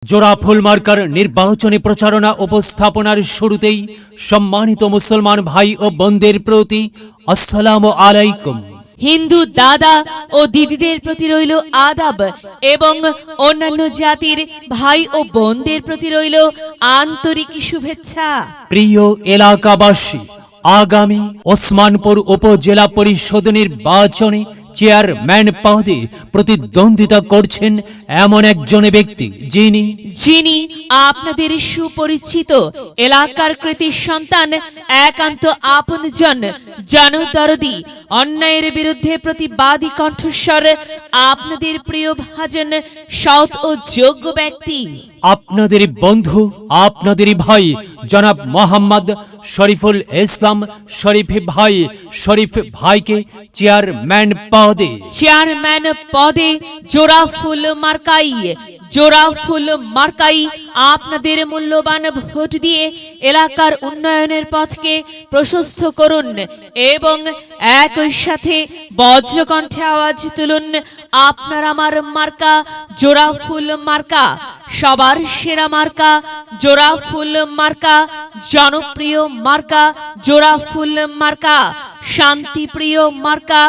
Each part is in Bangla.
জোড়া ফুল মার্কার নির্বাচনী প্রচারণা উপস্থাপনার শুরুতেই সম্মানিত মুসলমান ভাই ও বোনদের প্রতি আসসালামু আলাইকুম। হিন্দু দাদা ও দিদিদের প্রতি রইল আদাব এবং অন্যান্য জাতির ভাই ও বোনদের প্রতি রইল আন্তরিক শুভেচ্ছা। প্রিয় এলাকাবাসী, আগামী ওসমানপুর উপজেলা পরিষদ নির্বাচনে চেয়ারম্যান পদে প্রতিদ্বন্দ্বিতা করছেন এমন একজন ব্যক্তি যিনি আপনাদের সুপরিচিত এলাকার কৃতি সন্তান, একান্ত আপনজন, জনদরদি, অন্যায়ের বিরুদ্ধে প্রতিবাদী কণ্ঠস্বর, আপনাদের প্রিয় ভাজন, সৎ ও যোগ্য ব্যক্তি, আপনাদের বন্ধু, আপনাদের ভাই জনাব মোহাম্মদ শরীফুল ইসলাম শরীফ ভাইকে চেয়ারম্যান পদে জোড়া ফুল মার্কাই আপনাদের মূল্যবান ভোট দিয়ে এলাকার উন্নয়নের পথকে প্রশস্ত করুন এবং একই সাথে বজ্রকণ্ঠে আওয়াজ তুলুন, আপনার আমার মার্কা জোড়া ফুল মার্কা, সবার সেরা মার্কা জোড়া ফুল মার্কা, জনপ্রিয় মার্কা জোড়া ফুল মার্কা, শান্তিপ্রিয় মার্কা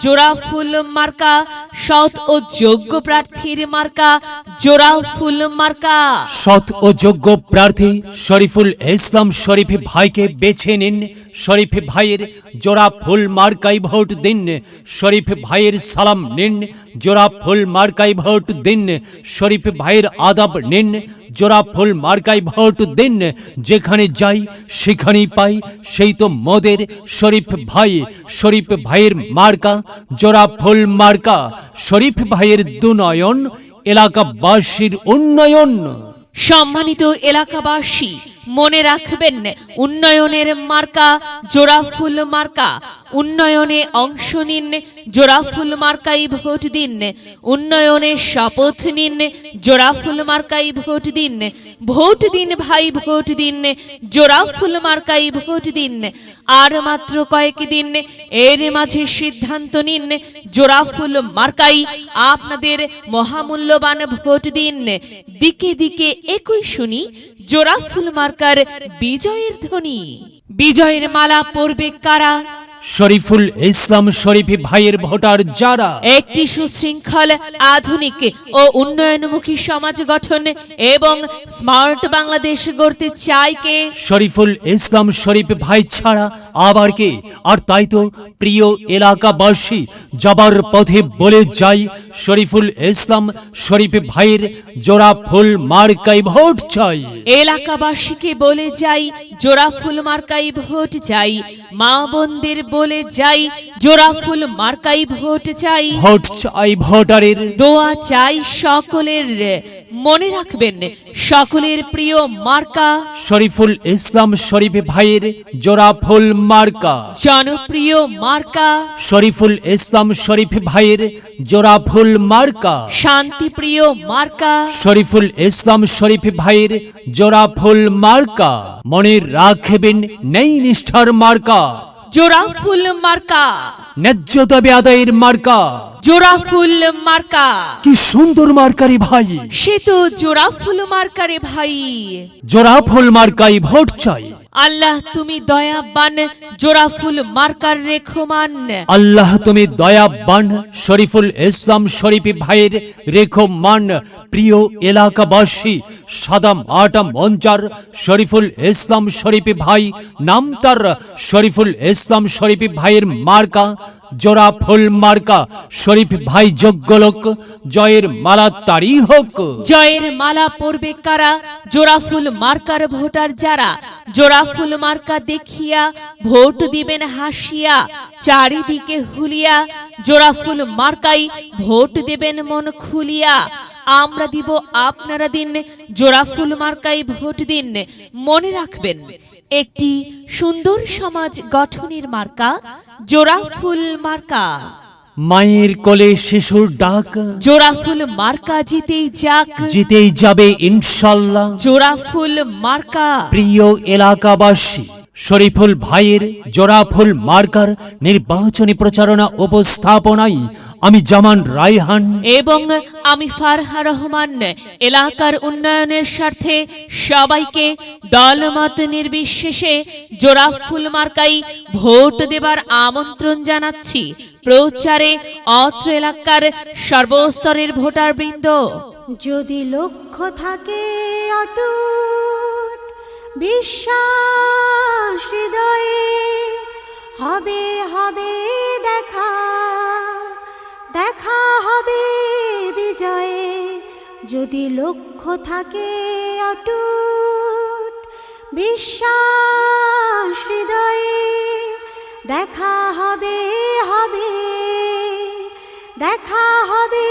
জোড়া ফুল মার্কা, সৎ ও যোগ্য প্রার্থীর মার্কা জোড়া ফুল মার্কা। সৎ ও যোগ্য প্রার্থী শরীফুল ইসলাম শরীফ ভাইকে বেছে নিন। শরীফ ভাইয়ের জোড়া ফুল মার্কাই ভোট দিন। শরীফ ভাইয়ের সালাম নিন, জোড়া ফুল মার্কাই ভোট দিন। শরীফ ভাইয়ের আদাব নিন, জোড়া ফুল মার্কাই ভোট দিন। যেখানে যাই সেখানেই পাই সেই তো মদের শরীফ ভাইয়ের মার্কা জোড়া ফুল মার্কা। শরীফ ভাইয়ের দুনয়ন, এলাকাবাসীর উন্নয়ন। সম্মানিত এলাকাবাসী, মনে রাখবেন, উন্নয়নের মার্কা জোড়া ফুল মার্কা। উন্নয়নে অংশ নিন, জোড়া ফুল মার্কাই ভোট দিন। উন্নয়নের শপথ নিন, জোড়া ফুল মার্কাই ভোট দিন। ভোট দিন ভাই, ভোট দিন, জোড়া ফুল মার্কাই ভোট দিন। আর মাত্র কয়েকদিন, এর মাঝে সিদ্ধান্ত নিন, জোড়া ফুল মার্কাই আপনাদের মহামূল্যবান ভোট দিন। দিকে দিকে একই শুনি জোড়া ফুল মার্কার বিজয়ের ধ্বনি। বিজয়ের মালা পরবে কারা? শরীফুল ইসলাম শরীফ ভাইয়ের ভোটার যারা একটি সুশৃঙ্খল, আধুনিক ও উন্নয়নমুখী সমাজ গঠন এবং স্মার্ট বাংলাদেশ গড়তে চায় কে? শরীফুল ইসলাম শরীফ ভাই ছাড়া আবার কে? আর তাই তো প্রিয় এলাকাবাসী, যাবার পথে বলে যাই, শরীফুল ইসলাম শরীফ ভাইয়ের জোড়া ফুল মার্কাই ভোট চাই। এলাকাবাসীকে বলে যাই, জোড়া ফুল মার্কাই ভোট চাই। মা বোনদের বলে যাই, জোড়া ফুল মার্কাই ভোট চাই। ভোট চাই ভোটারের, দোয়া চাই সকলের। মনে রাখবেন, সকলের প্রিয় মার্কা শরীফুল ইসলাম শরীফ ভাইয়ের জোড়া ফুল মার্কা। জনপ্রিয় মার্কা শরীফুল ইসলাম শরীফ ভাইয়ের জোড়া ফুল মার্কা। শান্তিপ্রিয় মার্কা শরীফুল ইসলাম শরীফ ভাইয়ের জোড়া ফুল মার্কা। মনে রাখবেন, নেই নিষ্ঠার মার্কা জোড়া ফুল মার্কা। ন্যায্য দাবি আদায়ের মার্কা জোড়া ফুল মার্কা। কি সুন্দর মার্কারি ভাই, সে তো জোড়া ফুল মার্কারে ভাই। জোড়া ফুল মার্কাই ভোট চাই। আল্লাহ তুমি দয়াবান, জোড়া ফুল মার্কার রেখমান। আল্লাহ তুমি দয়াবান, শরীফুল ইসলাম শরীফ ভাইয়ের রেখমান। প্রিয় এলাকাবাসী, সাদা মাটা মঞ্চার শরীফুল ইসলাম শরীফ ভাই, নাম তার শরীফুল ইসলাম শরীফ ভাইয়ের মার্কা জোড়া ফুল মার্কা। শরীফ ভাই যোগ্য লোক, জয়ের মালা তারই হোক। জয়ের মালা পরবে কারা? জোড়া ফুল মার্কার ভোটার যারা। জোড়া ফুল মার্কা দেখিয়া ভোট দিবেন হাসিয়া, চারিদিকে হুলিয়া। জোড়া ফুল মার্কাই ভোট দেবেন মন খুলিয়া। আমরা দিব, আপনারা দিন, জোড়া ফুল মার্কাই ভোট দিন। মনে রাখবেন, একটি সুন্দর সমাজ গঠনের মার্কা জোড়া ফুল মার্কা। মায়ের কোলে শিশুর ডাক, জোড়া ফুল মার্কা জিতেই যাক, জিতেই যাবে ইনশাল্লাহ। জোড়া ফুল মার্কা। প্রিয় এলাকাবাসী, শরীফুল ভাইয়ের জোড়াফুল মার্কার নির্বাচনী প্রচারণা উপস্থাপনায় আমি জামান রায়হান এবং আমি ফারহা রহমান এলাকার উন্নয়নের স্বার্থে সবাইকে দলমত নির্বিশেষে জোড়াফুল মার্কাই ভোট দেবার আমন্ত্রণ জানাচ্ছি। প্রচারে অত্র এলাকার সর্বস্তরের ভোটারবৃন্দ। যদি লক্ষ্য থাকে অটুট বিশ্বাস হৃদয়ে, হবে হবে দেখা, দেখা হবে বিজয়ে। যদি লক্ষ্য থাকে অটুট বিশ্বাস হৃদয়ে, দেখা হবে হবে, দেখা হবে